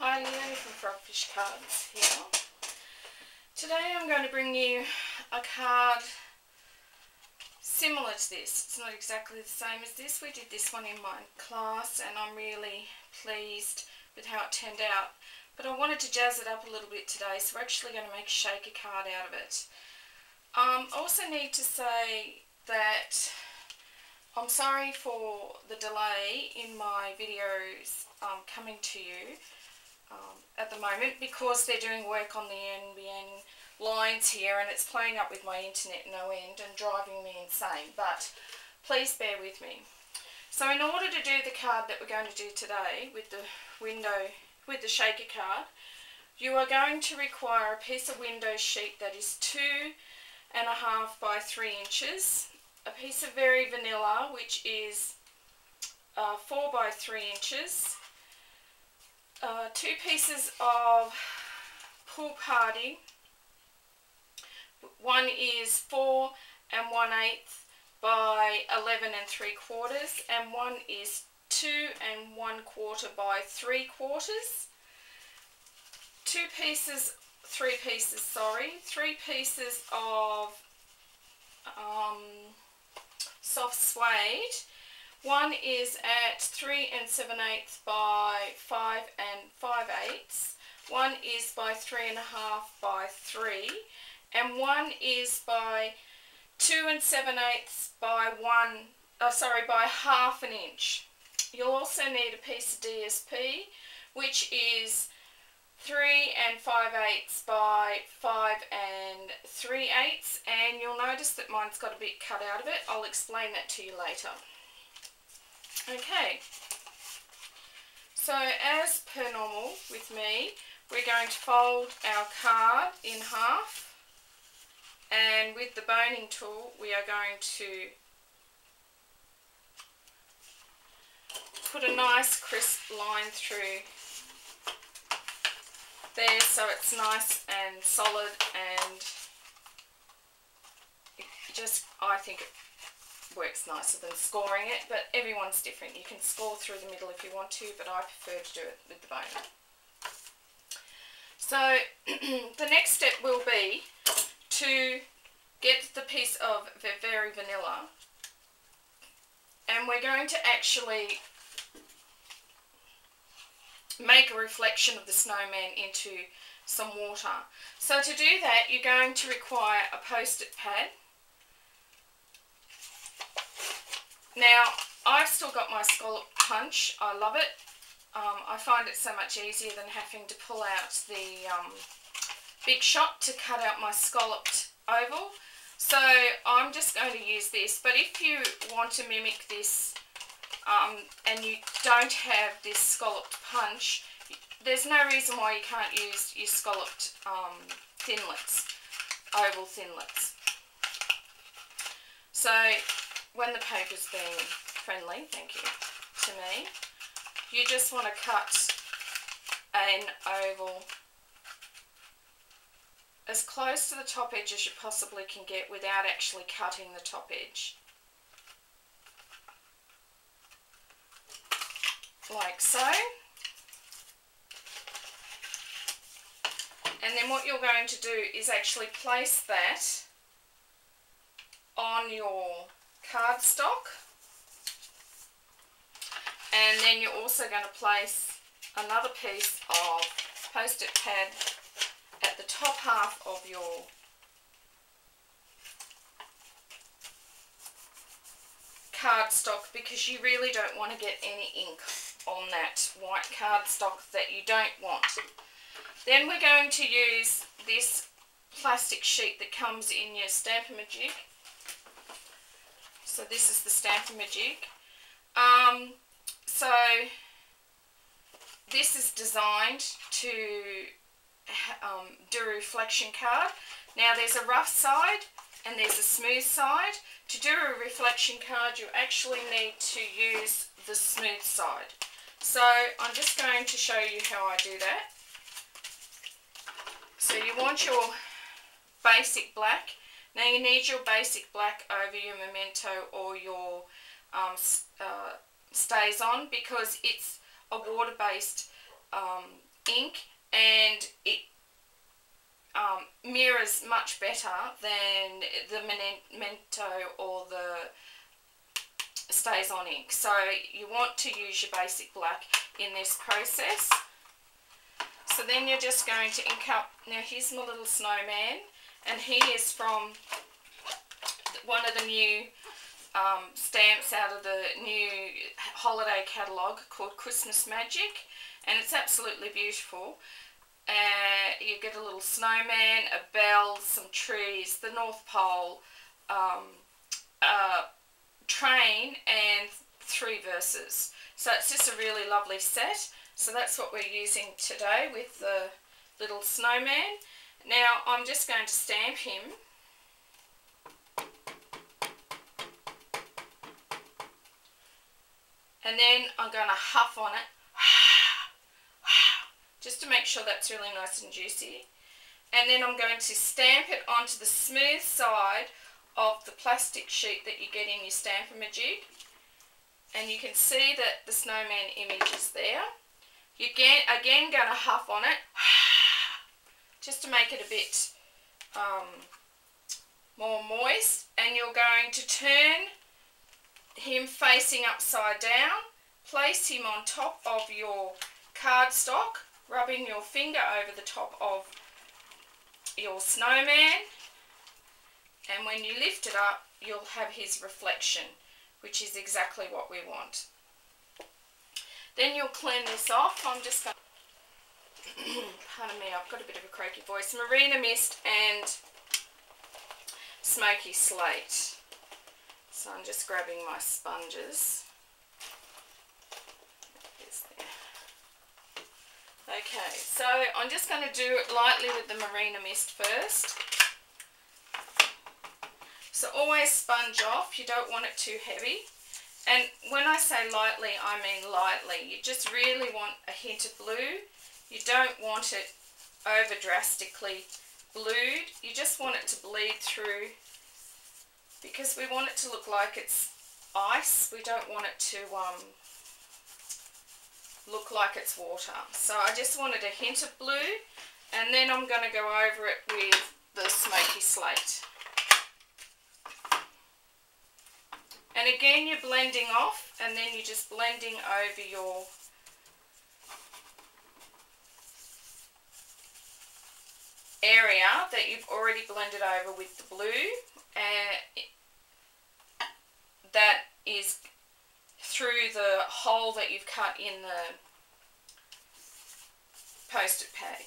Hi, Leonie from Frogfish Cards here. Today I'm going to bring you a card similar to this. It's not exactly the same as this. We did this one in my class and I'm really pleased with how it turned out. But I wanted to jazz it up a little bit today, so we're actually going to make a shaker card out of it. I also need to say that I'm sorry for the delay in my videos coming to you at the moment, because they're doing work on the NBN lines here and it's playing up with my internet no end and driving me insane, but please bear with me. So in order to do the card that we're going to do today with the shaker card, you are going to require a piece of window sheet that is 2.5 by 3 inches, a piece of Very Vanilla which is 4 by 3 inches, 2 pieces of Pool Party. One is 4 1/8 by 11 3/4, and one is 2 1/4 by 3/4. 3 pieces of soft suede. One is at 3 7/8 by 5 5/8. One is by 3.5 by 3, and one is by 2 7/8 by by 1/2 inch. You'll also need a piece of DSP, which is 3 5/8 by 5 3/8, and you'll notice that mine's got a bit cut out of it. I'll explain that to you later. Okay, so as per normal with me, we're going to fold our card in half, and with the boning tool we are going to put a nice crisp line through there so it's nice and solid, and I think it works nicer than scoring it, but everyone's different. You can score through the middle if you want to, but I prefer to do it with the boner. So the next step will be to get the piece of Very Vanilla, and we're going to actually make a reflection of the snowman into some water. So to do that, you're going to require a post-it pad. Now, I've still got my scallop punch. I love it. I find it so much easier than having to pull out the big shot to cut out my scalloped oval. So I'm just going to use this, but if you want to mimic this and you don't have this scalloped punch, there's no reason why you can't use your scalloped thinlits, oval thinlits. So when the paper's being friendly, thank you, to me, you just want to cut an oval as close to the top edge as you possibly can get without actually cutting the top edge. Like so. And then what you're going to do is actually place that on your cardstock, and then you're also going to place another piece of post-it pad at the top half of your cardstock, because you really don't want to get any ink on that white cardstock that you don't want. Then we're going to use this plastic sheet that comes in your Stamp-A-Ma-Jig. So this is the Stamp-A-Ma-Jig. So this is designed to do a reflection card. Now there's a rough side and there's a smooth side. To do a reflection card you actually need to use the smooth side. So I'm just going to show you how I do that. So you want your basic black. Now you need your basic black over your memento or your stays on, because it's a water-based ink, and it mirrors much better than the Memento or the Stays On ink. So you want to use your basic black in this process. So then you're just going to ink up. Now here's my little snowman, and he is from one of the new stamps out of the new holiday catalogue called Christmas Magic, and it's absolutely beautiful. You get a little snowman, a bell, some trees, the North Pole, a train, and 3 verses. So it's just a really lovely set. So that's what we're using today with the little snowman. Now I'm just going to stamp him. And then I'm going to huff on it, just to make sure that's really nice and juicy. And then I'm going to stamp it onto the smooth side of the plastic sheet that you get in your Stamp-A-Ma-Jig. And you can see that the snowman image is there. You're again going to huff on it, just to make it a bit more moist. And you're going to turn him facing upside down, place him on top of your cardstock, rubbing your finger over the top of your snowman, and when you lift it up you'll have his reflection, which is exactly what we want. Then you'll clean this off. I'm just going to, pardon me, I've got a bit of a croaky voice, Marina Mist and Smoky Slate. So I'm just grabbing my sponges. Okay, so I'm just going to do it lightly with the Marina Mist first. So always sponge off, you don't want it too heavy. And when I say lightly, I mean lightly. You just really want a hint of blue. You don't want it over drastically blued. You just want it to bleed through, because we want it to look like it's ice. We don't want it to look like it's water. So I just wanted a hint of blue, and then I'm going to go over it with the Smoky Slate. And again you're blending off, and then you're just blending over your area that you've already blended over with the blue. That is through the hole that you've cut in the post-it pad.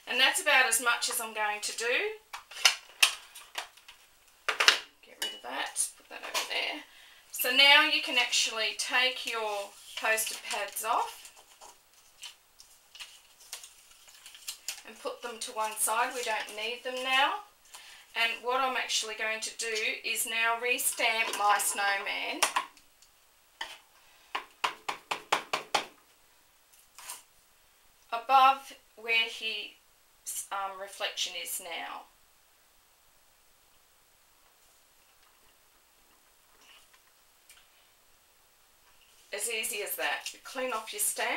And that's about as much as I'm going to do. Get rid of that, put that over there. So now you can actually take your post-it pads off and put them to one side. We don't need them now. And what I'm actually going to do is now re-stamp my snowman. Above where his reflection is now. As easy as that. You clean off your stamp.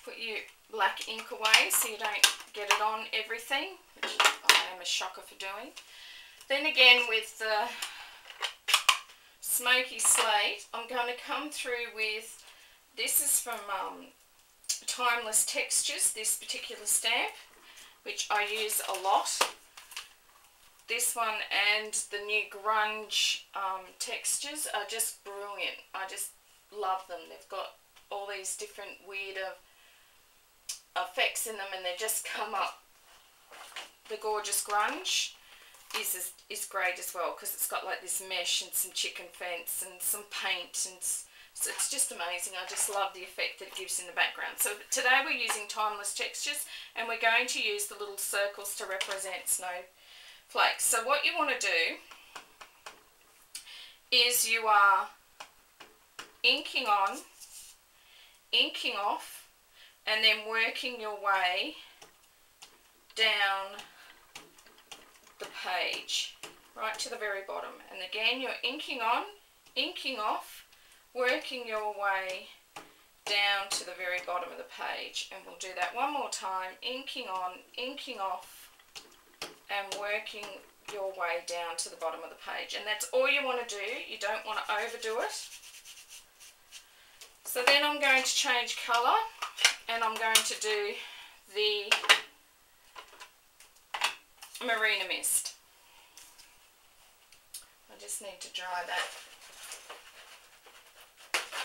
Put your black ink away so you don't get it on everything, which I am a shocker for doing. Then again with the Smoky Slate, I'm going to come through with, this is from Timeless Textures, this particular stamp, which I use a lot. This one and the new grunge textures are just brilliant. I just love them. They've got all these different weird effects in them, and they just come up. The Gorgeous Grunge is great as well, because it's got like this mesh and some chicken fence and some paint, and so it's just amazing. I just love the effect that it gives in the background. So today we're using Timeless Textures, and we're going to use the little circles to represent snowflakes. So what you want to do is you are inking on, inking off, and then working your way down the page right to the very bottom. And again you're inking on, inking off, working your way down to the very bottom of the page. And we'll do that one more time, inking on, inking off, and working your way down to the bottom of the page. And that's all you want to do. You don't want to overdo it. So then I'm going to change colour, and I'm going to do the Marina Mist. I just need to dry that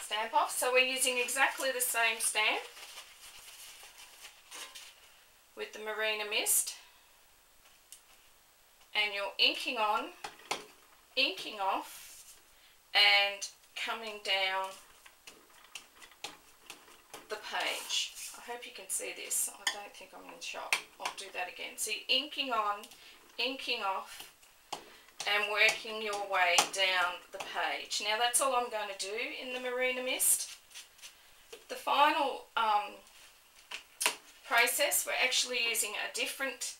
stamp off. So we're using exactly the same stamp with the Marina Mist, and you're inking on, inking off, and coming down the page. I hope you can see this. I don't think I'm in shot. I'll do that again. So you're inking on, inking off, and working your way down the page. Now that's all I'm going to do in the Marina Mist. The final process, we're actually using a different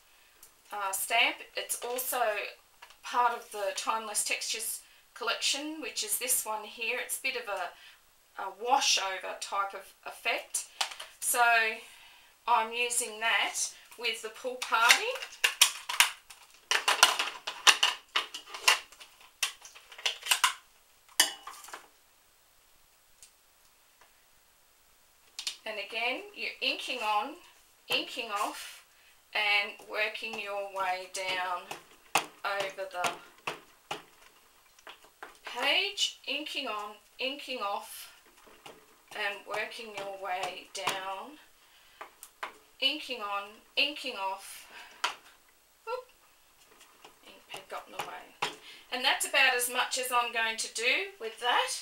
stamp. It's also part of the Timeless Textures collection, which is this one here. It's a bit of a wash over type of effect. So I'm using that with the Pool Party. And again, you're inking on, inking off, and working your way down over the page, inking on, inking off, and working your way down, inking on, inking off. Oop, ink pad got in the way. And that's about as much as I'm going to do with that.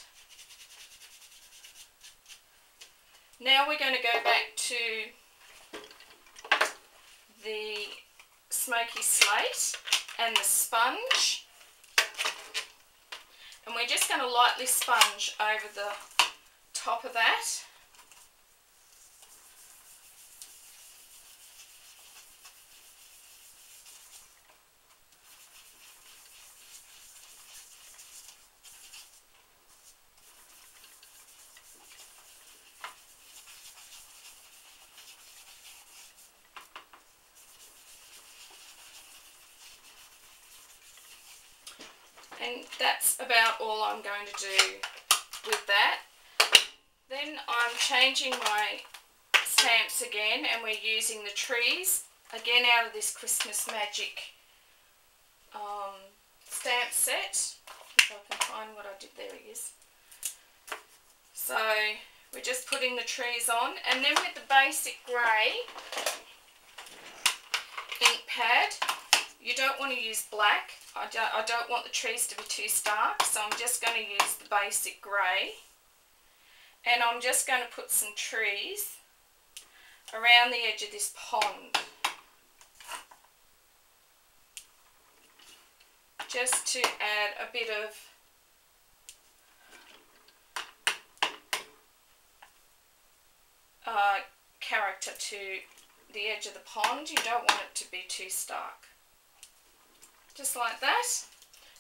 Now we're going to go back to the Smoky Slate and the sponge, and we're just going to lightly sponge over the top of that. And that's about all I'm going to do with that. Then I'm changing my stamps again, and we're using the trees again out of this Christmas Magic stamp set. If I can find what I did, there it is. So we're just putting the trees on, and then with the basic grey ink pad, you don't want to use black. I don't want the trees to be too stark, so I'm just going to use the basic grey. And I'm just going to put some trees around the edge of this pond, just to add a bit of character to the edge of the pond. You don't want it to be too stark. Just like that.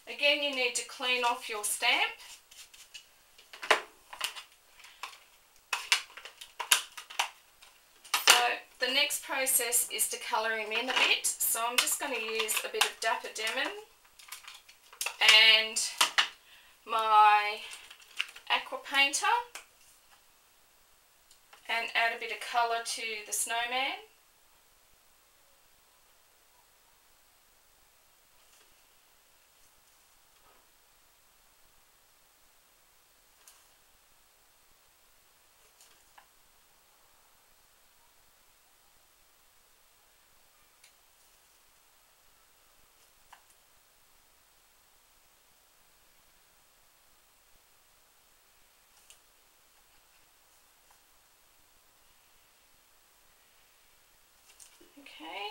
Again, you need to clean off your stamp. The next process is to colour him in a bit, so I'm just going to use a bit of Dapper Demon and my aqua painter and add a bit of colour to the Snowman. Okay,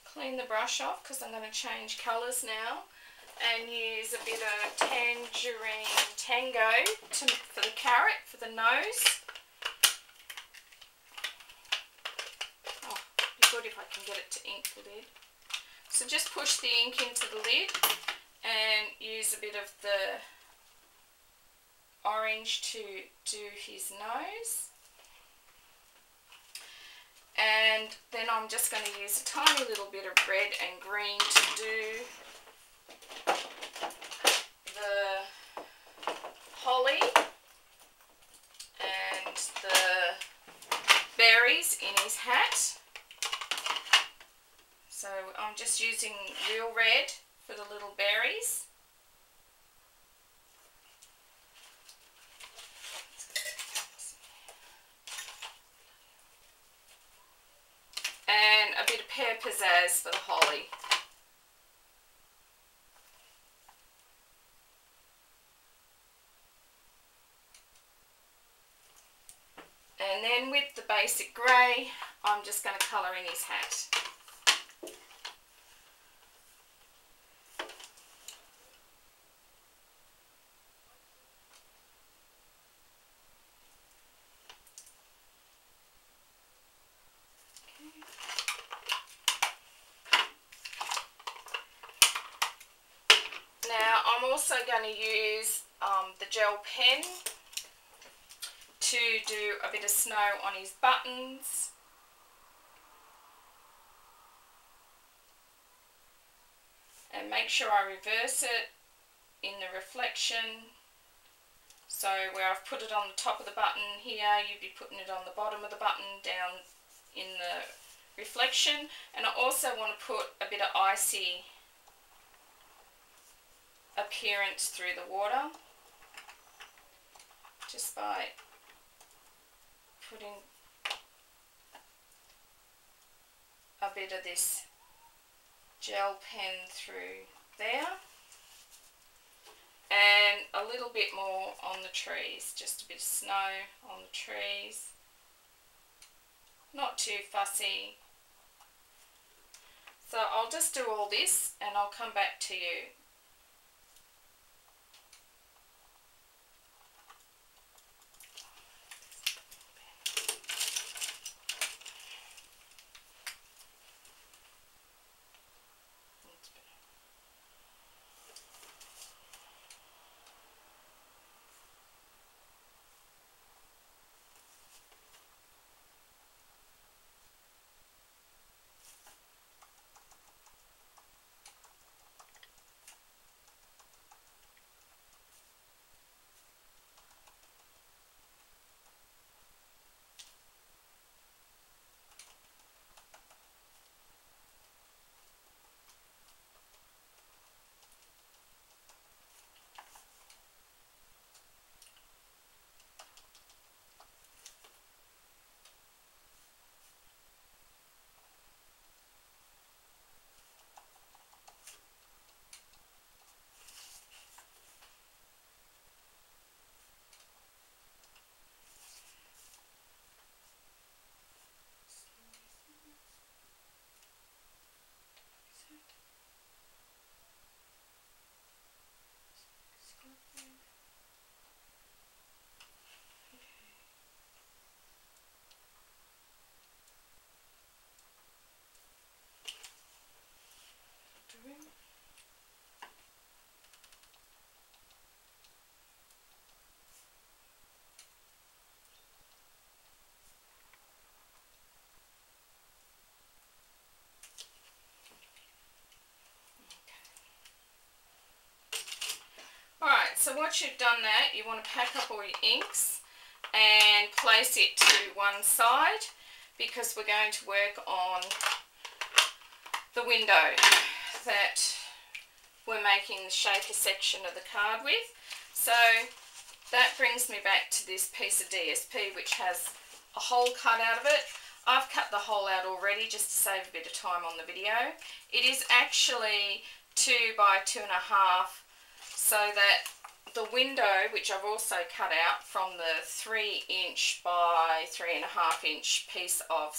clean the brush off because I'm going to change colours now, and use a bit of Tangerine Tango for the carrot, for the nose. Oh, it'd be good if I can get it to ink the lid. So just push the ink into the lid and use a bit of the orange to do his nose. And then I'm just going to use a tiny little bit of red and green to do the holly and the berries in his hat. So I'm just using real red for the little berries. And a bit of pear pizzazz for the holly. And then with the basic grey, I'm just going to colour in his hat. Now I'm also going to use the gel pen to do a bit of snow on his buttons. And make sure I reverse it in the reflection. So where I've put it on the top of the button here, you'd be putting it on the bottom of the button down in the reflection. And I also want to put a bit of icy appearance through the water, just by putting a bit of this gel pen through there, and a little bit more on the trees, just a bit of snow on the trees, not too fussy. So I'll just do all this and I'll come back to you. Alright, so once you've done that, you want to pack up all your inks and place it to one side, because we're going to work on the window that we're making the shaker section of the card with. So that brings me back to this piece of DSP, which has a hole cut out of it. I've cut the hole out already just to save a bit of time on the video. It is actually 2 by 2.5, so that the window, which I've also cut out from the 3" by 3.5" piece of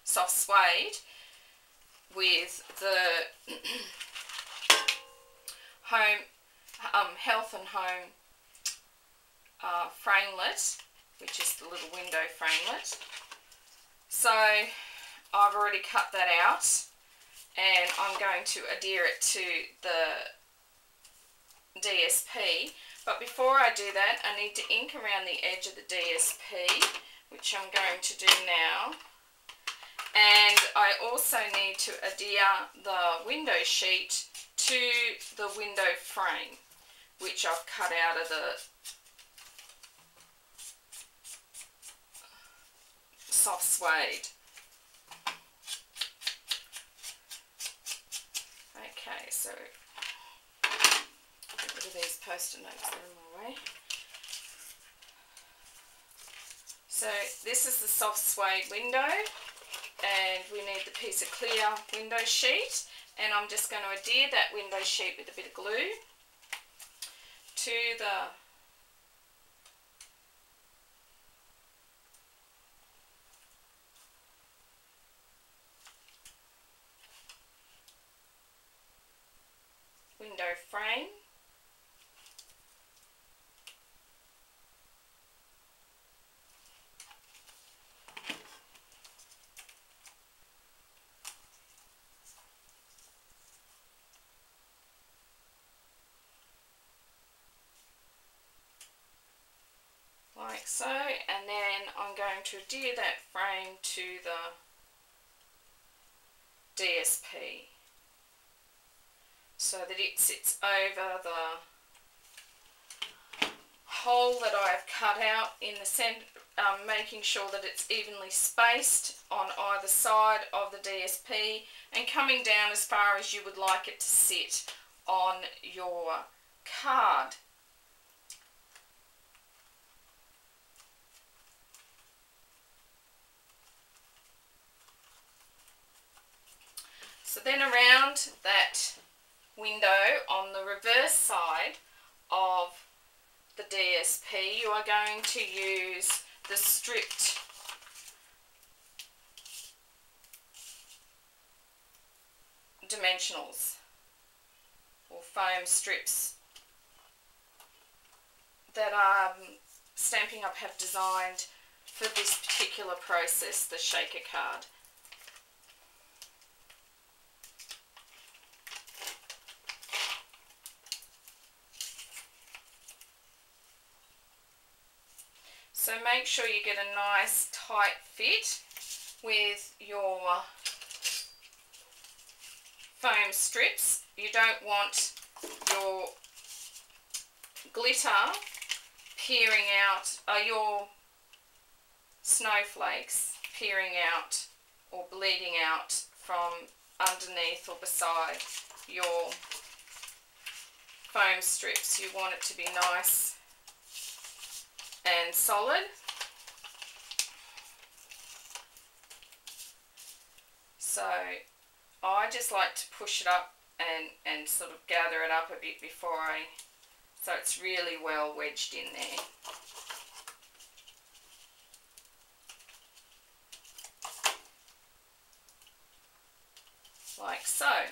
soft suede, with the Health and Home framelit, which is the little window framelit. So I've already cut that out, and I'm going to adhere it to the DSP, But before I do that, I need to ink around the edge of the DSP, which I'm going to do now. And I also need to adhere the window sheet to the window frame, which I've cut out of the soft suede. Okay, so get rid of these post-it notes, they're in my way. So this is the soft suede window, and we need the piece of clear window sheet, and I'm just going to adhere that window sheet with a bit of glue to the window frame. Like so, and then I'm going to adhere that frame to the DSP so that it sits over the hole that I've cut out in the centre, making sure that it's evenly spaced on either side of the DSP and coming down as far as you would like it to sit on your card. So then around that window on the reverse side of the DSP, you are going to use the stripped dimensionals or foam strips that Stampin' Up! Have designed for this particular process, the shaker card. So make sure you get a nice tight fit with your foam strips. You don't want your glitter peering out, your snowflakes peering out or bleeding out from underneath or beside your foam strips. You want it to be nice and solid. So I just like to push it up and sort of gather it up a bit before so it's really well wedged in there. Like so.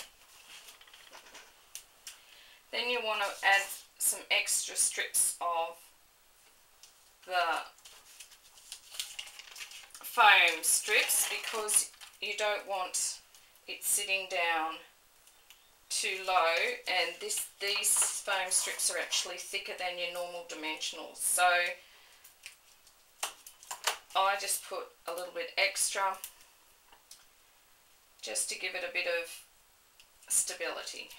Then you want to add some extra strips of the foam strips because you don't want it sitting down too low, and these foam strips are actually thicker than your normal dimensionals, so I just put a little bit extra just to give it a bit of stability.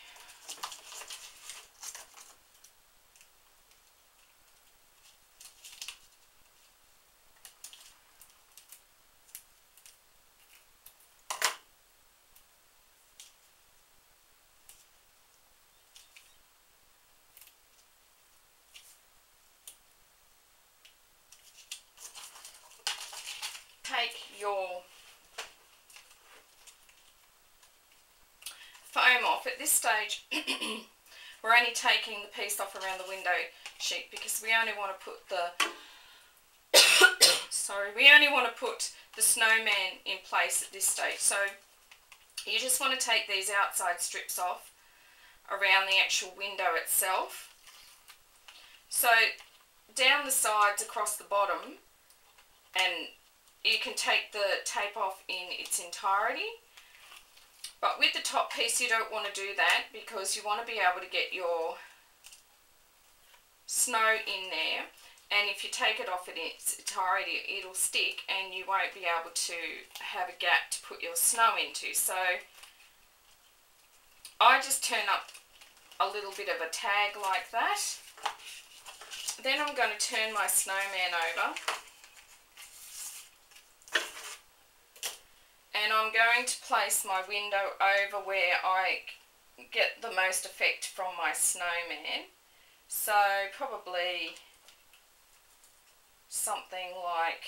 Take your foam off. At this stage we're only taking the piece off around the window sheet because we only want to put the we only want to put the snowman in place at this stage. So you just want to take these outside strips off around the actual window itself. So down the sides across the bottom, and you can take the tape off in its entirety, but with the top piece you don't want to do that because you want to be able to get your snow in there, and if you take it off in its entirety, it'll stick and you won't be able to have a gap to put your snow into. So I just turn up a little bit of a tag like that. Then I'm going to turn my snowman over, and I'm going to place my window over where I get the most effect from my snowman. So probably something like,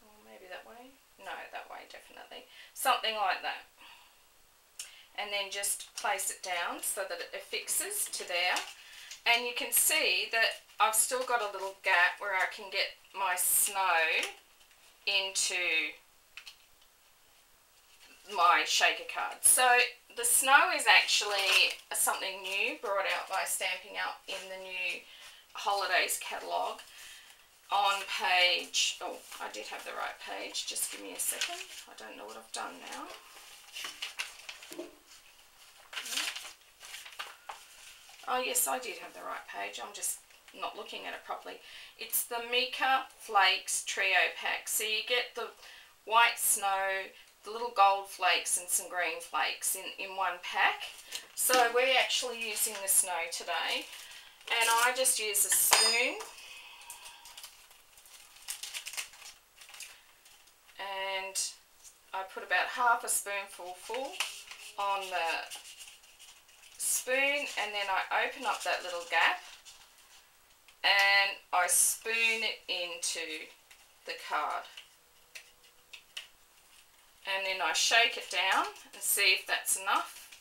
oh, maybe that way? No, that way definitely. Something like that. And then just place it down so that it affixes to there. And you can see that I've still got a little gap where I can get my snow into my shaker card. So the snow is actually something new brought out by Stampin' Up in the new holidays catalogue on page, oh, I did have the right page, just give me a second, I don't know what I've done now. Oh yes, I did have the right page, I'm just not looking at it properly. It's the Mica Flakes Trio Pack. So you get the white snow, the little gold flakes and some green flakes in one pack. So we're actually using the snow today, and I just use a spoon and I put about half a spoonful full on the spoon, and then I open up that little gap and I spoon it into the card. And then I shake it down and see if that's enough.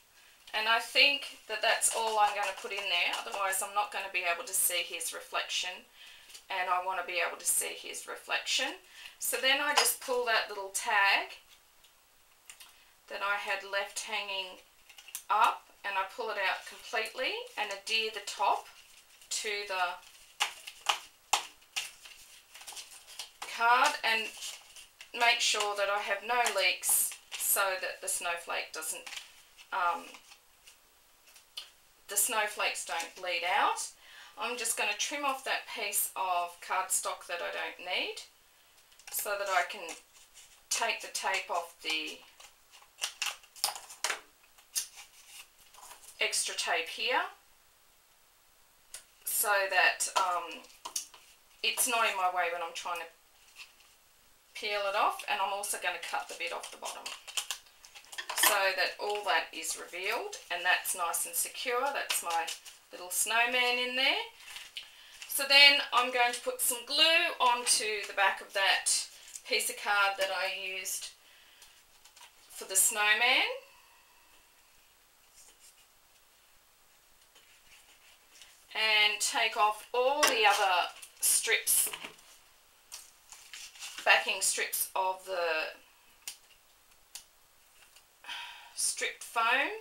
And I think that that's all I'm going to put in there, otherwise I'm not going to be able to see his reflection, and I want to be able to see his reflection. So then I just pull that little tag that I had left hanging up, and I pull it out completely and adhere the top to the card and make sure that I have no leaks so that the snowflake doesn't, the snowflakes don't bleed out. I'm just going to trim off that piece of cardstock that I don't need so that I can take the tape off the extra tape here so that it's not in my way when I'm trying to peel it off. And I'm also going to cut the bit off the bottom so that all that is revealed, and that's nice and secure. That's my little snowman in there. So then I'm going to put some glue onto the back of that piece of card that I used for the snowman. And take off all the other strips, backing strips of the stripped foam.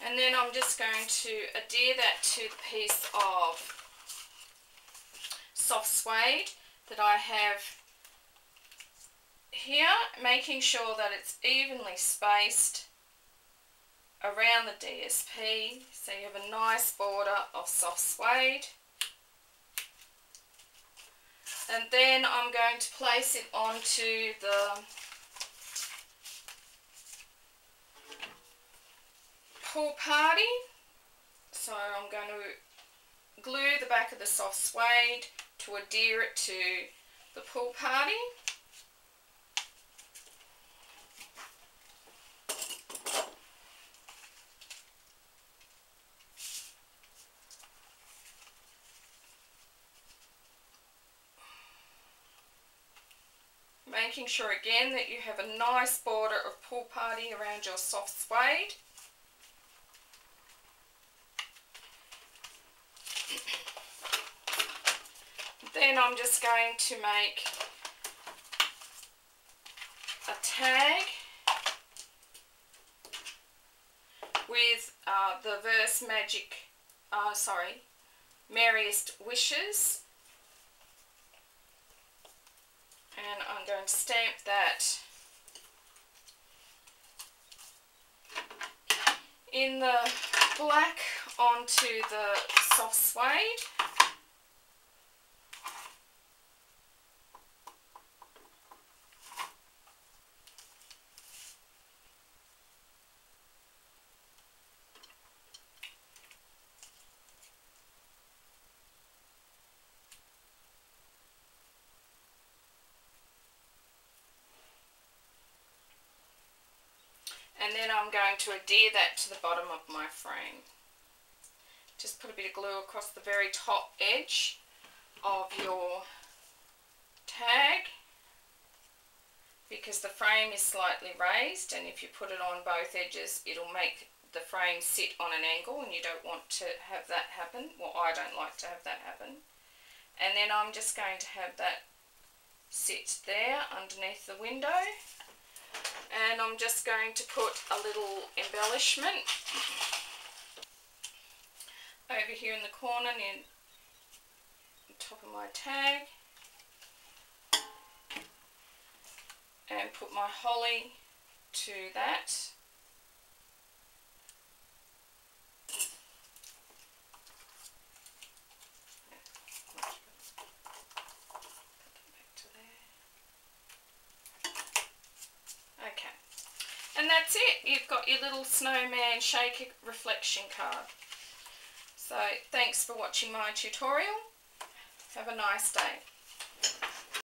And then I'm just going to adhere that to the piece of soft suede that I have here, making sure that it's evenly spaced around the DSP, so you have a nice border of soft suede. And then I'm going to place it onto the pool party. So I'm going to glue the back of the soft suede to adhere it to the pool party. Making sure again that you have a nice border of pool party around your soft suede. Then I'm just going to make a tag with the verse Merriest Wishes. And I'm going to stamp that in the black onto the soft suede. And then I'm going to adhere that to the bottom of my frame. Just put a bit of glue across the very top edge of your tag, because the frame is slightly raised, and if you put it on both edges it'll make the frame sit on an angle, and you don't want to have that happen. Well, I don't like to have that happen. And then I'm just going to have that sit there underneath the window, and I'm just going to put a little embellishment over here in the corner near the top of my tag, and put my holly to that. Okay, and that's it. You've got your little snowman shaker reflection card. So thanks for watching my tutorial. Have a nice day.